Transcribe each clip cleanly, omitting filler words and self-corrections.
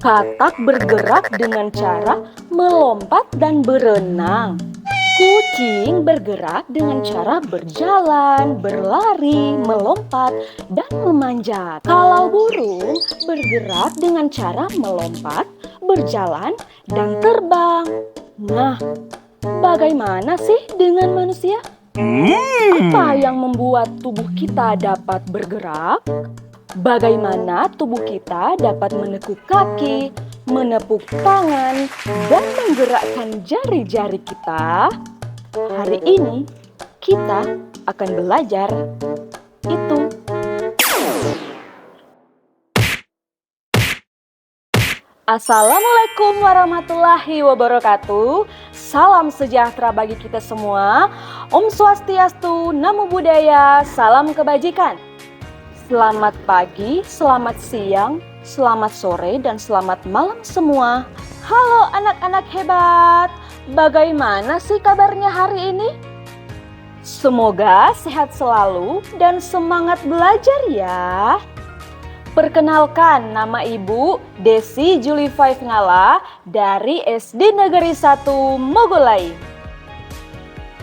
Katak bergerak dengan cara melompat dan berenang. Kucing bergerak dengan cara berjalan, berlari, melompat, dan memanjat. Kalau burung bergerak dengan cara melompat, berjalan, dan terbang. Nah, bagaimana sih dengan manusia? Apa yang membuat tubuh kita dapat bergerak? Bagaimana tubuh kita dapat menekuk kaki, menepuk tangan, dan menggerakkan jari-jari kita? Hari ini kita akan belajar itu. Assalamualaikum warahmatullahi wabarakatuh. Salam sejahtera bagi kita semua. Om Swastiastu, Namo Buddhaya, salam kebajikan. Selamat pagi, selamat siang, selamat sore, dan selamat malam semua. Halo anak-anak hebat, bagaimana sih kabarnya hari ini? Semoga sehat selalu dan semangat belajar ya. Perkenalkan, nama Ibu Desi Julifai Ngala dari SD Negeri 1 Mogolai.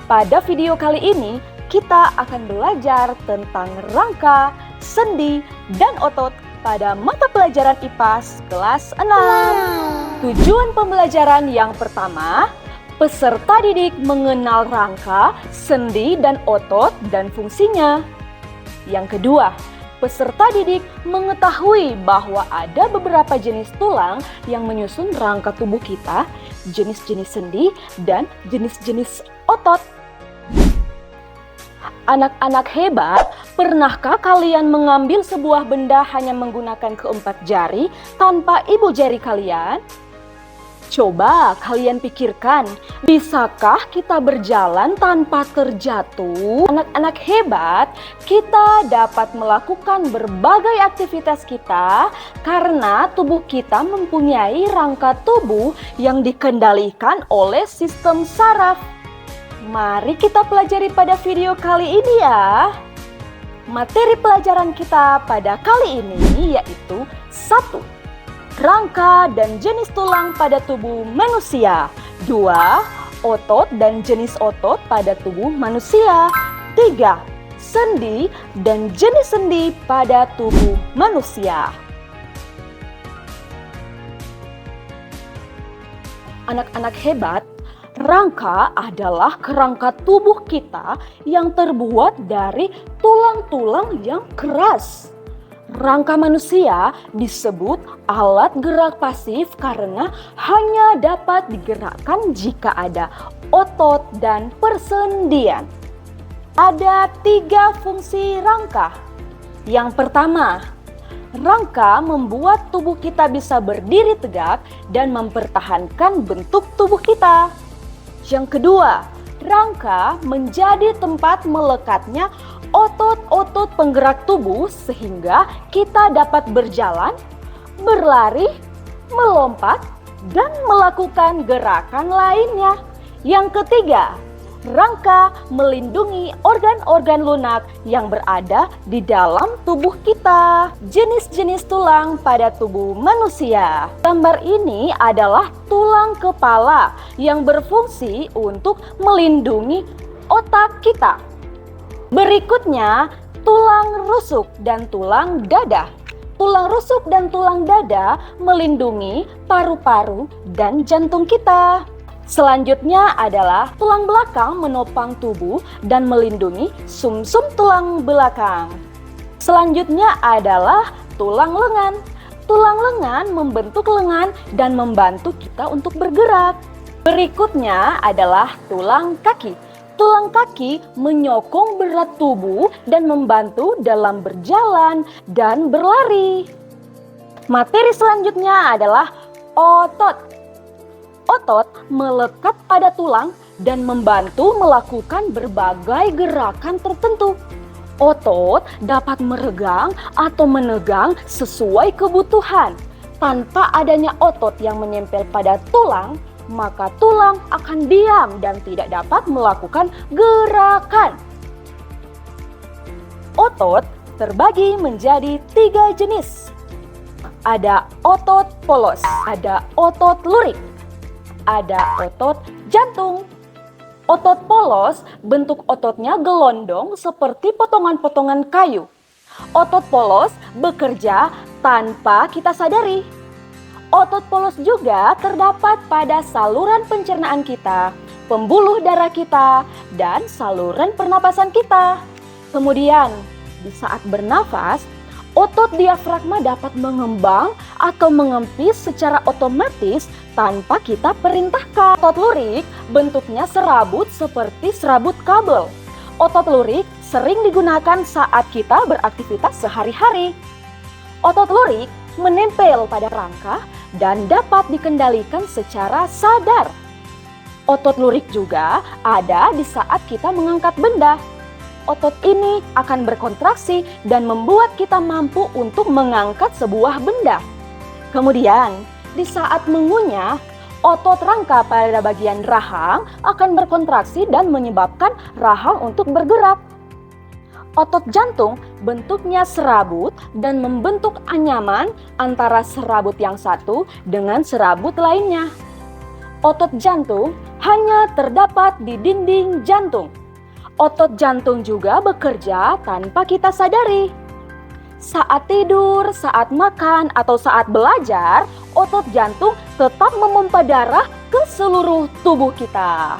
Pada video kali ini, kita akan belajar tentang rangka, sendi, dan otot pada mata pelajaran IPA kelas 6. Tujuan pembelajaran yang pertama, peserta didik mengenal rangka, sendi, dan otot dan fungsinya. Yang kedua, peserta didik mengetahui bahwa ada beberapa jenis tulang yang menyusun rangka tubuh kita, jenis-jenis sendi, dan jenis-jenis otot. Anak-anak hebat, pernahkah kalian mengambil sebuah benda hanya menggunakan keempat jari tanpa ibu jari kalian? Coba kalian pikirkan, bisakah kita berjalan tanpa terjatuh? Anak-anak hebat, kita dapat melakukan berbagai aktivitas kita karena tubuh kita mempunyai rangka tubuh yang dikendalikan oleh sistem saraf. Mari kita pelajari pada video kali ini ya. Materi pelajaran kita pada kali ini yaitu 1. Rangka dan jenis tulang pada tubuh manusia. 2. Otot dan jenis otot pada tubuh manusia. 3. Sendi dan jenis sendi pada tubuh manusia. Anak-anak hebat, rangka adalah kerangka tubuh kita yang terbuat dari tulang-tulang yang keras. Rangka manusia disebut alat gerak pasif karena hanya dapat digerakkan jika ada otot dan persendian. Ada 3 fungsi rangka. Yang pertama, rangka membuat tubuh kita bisa berdiri tegak dan mempertahankan bentuk tubuh kita. Yang kedua, rangka menjadi tempat melekatnya otot-otot penggerak tubuh sehingga kita dapat berjalan, berlari, melompat, dan melakukan gerakan lainnya. Yang ketiga, rangka melindungi organ-organ lunak yang berada di dalam tubuh kita. Jenis-jenis tulang pada tubuh manusia. Gambar ini adalah tulang kepala yang berfungsi untuk melindungi otak kita. Berikutnya, tulang rusuk dan tulang dada. Tulang rusuk dan tulang dada melindungi paru-paru dan jantung kita. Selanjutnya adalah tulang belakang menopang tubuh dan melindungi sumsum tulang belakang. Selanjutnya adalah tulang lengan. Tulang lengan membentuk lengan dan membantu kita untuk bergerak. Berikutnya adalah tulang kaki. Tulang kaki menyokong berat tubuh dan membantu dalam berjalan dan berlari. Materi selanjutnya adalah otot. Otot melekat pada tulang dan membantu melakukan berbagai gerakan tertentu. Otot dapat meregang atau menegang sesuai kebutuhan. Tanpa adanya otot yang menempel pada tulang, maka tulang akan diam dan tidak dapat melakukan gerakan. Otot terbagi menjadi 3 jenis. ada otot polos, ada otot lurik, ada otot jantung. Otot polos bentuk ototnya gelondong seperti potongan-potongan kayu. Otot polos bekerja tanpa kita sadari. Otot polos juga terdapat pada saluran pencernaan kita, pembuluh darah kita, dan saluran pernapasan kita. Kemudian, di saat bernafas, otot diafragma dapat mengembang atau mengempis secara otomatis tanpa kita perintahkan. Otot lurik bentuknya serabut seperti serabut kabel. Otot lurik sering digunakan saat kita beraktivitas sehari-hari. Otot lurik menempel pada rangka dan dapat dikendalikan secara sadar. Otot lurik juga ada di saat kita mengangkat benda. Otot ini akan berkontraksi dan membuat kita mampu untuk mengangkat sebuah benda. Kemudian, di saat mengunyah, otot rangka pada bagian rahang akan berkontraksi dan menyebabkan rahang untuk bergerak. Otot jantung bentuknya serabut dan membentuk anyaman antara serabut yang satu dengan serabut lainnya. Otot jantung hanya terdapat di dinding jantung. Otot jantung juga bekerja tanpa kita sadari. Saat tidur, saat makan, atau saat belajar, otot jantung tetap memompa darah ke seluruh tubuh kita.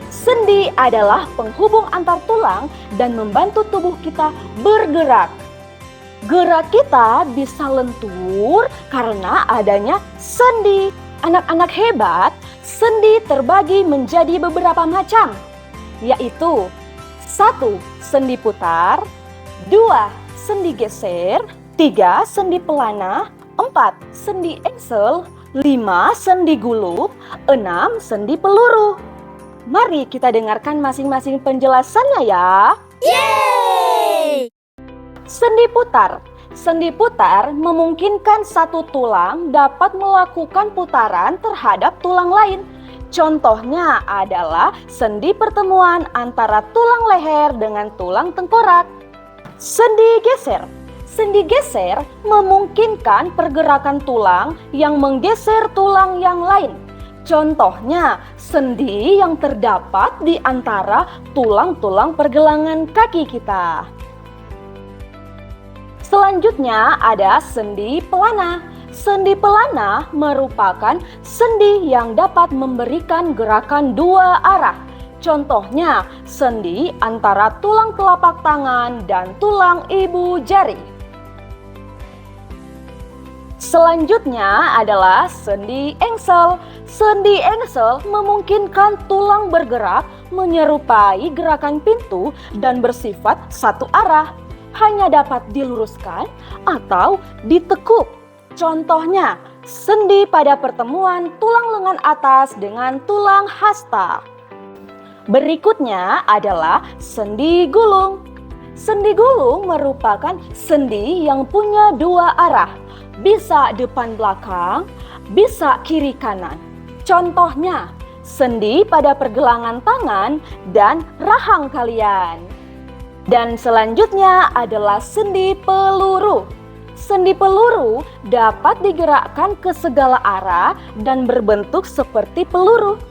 Sendi adalah penghubung antar tulang dan membantu tubuh kita bergerak. Gerak kita bisa lentur karena adanya sendi. Anak-anak hebat, sendi terbagi menjadi beberapa macam, yaitu 1. Sendi putar, 2. Sendi geser, 3. Sendi pelana, 4. Sendi engsel, 5. Sendi gulung, 6. Sendi peluru. Mari kita dengarkan masing-masing penjelasannya ya. Yeay! Sendi putar. Sendi putar memungkinkan satu tulang dapat melakukan putaran terhadap tulang lain. Contohnya adalah sendi pertemuan antara tulang leher dengan tulang tengkorak. Sendi geser. Sendi geser memungkinkan pergerakan tulang yang menggeser tulang yang lain. Contohnya, sendi yang terdapat di antara tulang-tulang pergelangan kaki kita. Selanjutnya ada sendi pelana. Sendi pelana merupakan sendi yang dapat memberikan gerakan dua arah. Contohnya, sendi antara tulang telapak tangan dan tulang ibu jari. Selanjutnya adalah sendi engsel. Sendi engsel memungkinkan tulang bergerak menyerupai gerakan pintu dan bersifat satu arah. Hanya dapat diluruskan atau ditekuk. Contohnya, sendi pada pertemuan tulang lengan atas dengan tulang hasta. Berikutnya adalah sendi gulung. Sendi gulung merupakan sendi yang punya dua arah. Bisa depan belakang, bisa kiri kanan. Contohnya, sendi pada pergelangan tangan dan rahang kalian. Dan selanjutnya adalah sendi peluru. Sendi peluru dapat digerakkan ke segala arah dan berbentuk seperti peluru.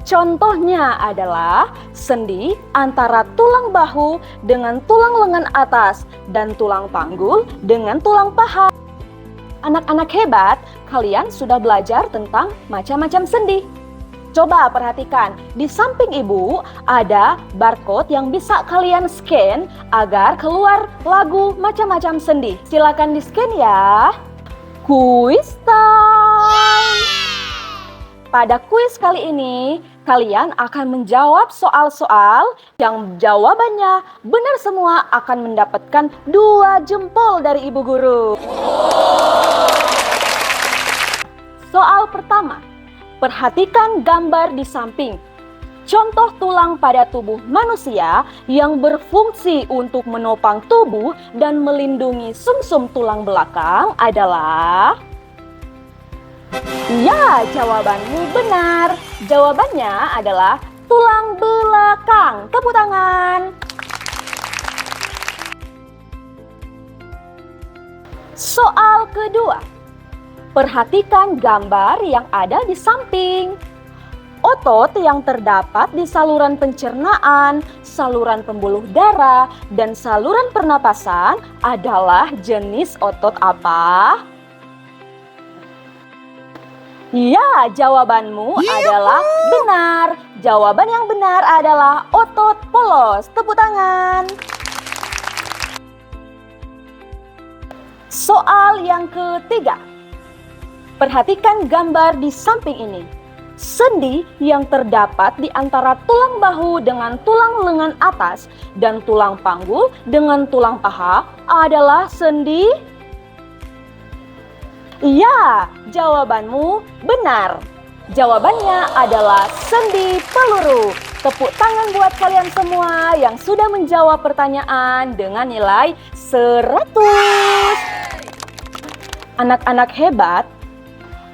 Contohnya adalah sendi antara tulang bahu dengan tulang lengan atas dan tulang panggul dengan tulang paha. Anak-anak hebat, kalian sudah belajar tentang macam-macam sendi. Coba perhatikan, di samping ibu ada barcode yang bisa kalian scan agar keluar lagu macam-macam sendi. Silakan di-scan ya. Quiz time! Pada kuis kali ini, kalian akan menjawab soal-soal yang jawabannya benar semua akan mendapatkan 2 jempol dari ibu guru. Soal pertama, perhatikan gambar di samping. Contoh tulang pada tubuh manusia yang berfungsi untuk menopang tubuh dan melindungi sumsum tulang belakang adalah... Ya, jawabanmu benar. Jawabannya adalah tulang belakang. Tepuk tangan. Soal kedua, perhatikan gambar yang ada di samping. Otot yang terdapat di saluran pencernaan, saluran pembuluh darah, dan saluran pernapasan adalah jenis otot apa? Ya, jawabanmu adalah benar. Jawaban yang benar adalah otot polos. Tepuk tangan. Soal yang ketiga. Perhatikan gambar di samping ini. Sendi yang terdapat di antara tulang bahu dengan tulang lengan atas dan tulang panggul dengan tulang paha adalah sendi. Iya, jawabanmu benar. Jawabannya adalah sendi peluru. Tepuk tangan buat kalian semua yang sudah menjawab pertanyaan dengan nilai 100. Anak-anak hebat,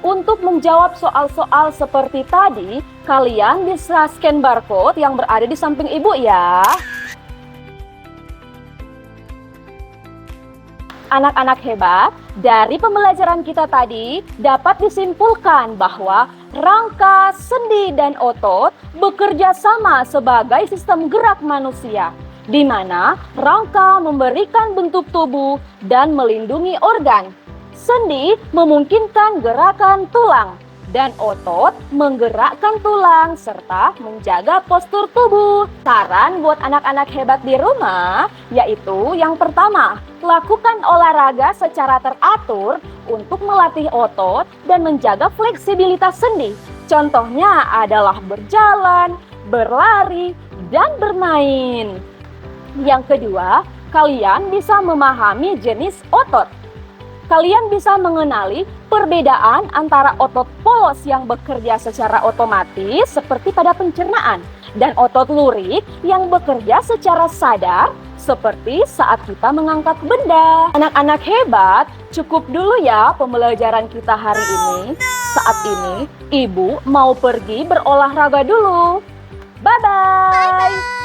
untuk menjawab soal-soal seperti tadi, kalian bisa scan barcode yang berada di samping ibu ya. Anak-anak hebat, dari pembelajaran kita tadi dapat disimpulkan bahwa rangka, sendi, dan otot bekerja sama sebagai sistem gerak manusia, di mana rangka memberikan bentuk tubuh dan melindungi organ. Sendi memungkinkan gerakan tulang dan otot menggerakkan tulang serta menjaga postur tubuh. Saran buat anak-anak hebat di rumah yaitu yang pertama, lakukan olahraga secara teratur untuk melatih otot dan menjaga fleksibilitas sendi. Contohnya adalah berjalan, berlari, dan bermain. Yang kedua, kalian bisa memahami jenis otot. Kalian bisa mengenali perbedaan antara otot polos yang bekerja secara otomatis seperti pada pencernaan dan otot lurik yang bekerja secara sadar seperti saat kita mengangkat benda. Anak-anak hebat, cukup dulu ya pembelajaran kita hari ini. Saat ini, Ibu mau pergi berolahraga dulu. Bye-bye!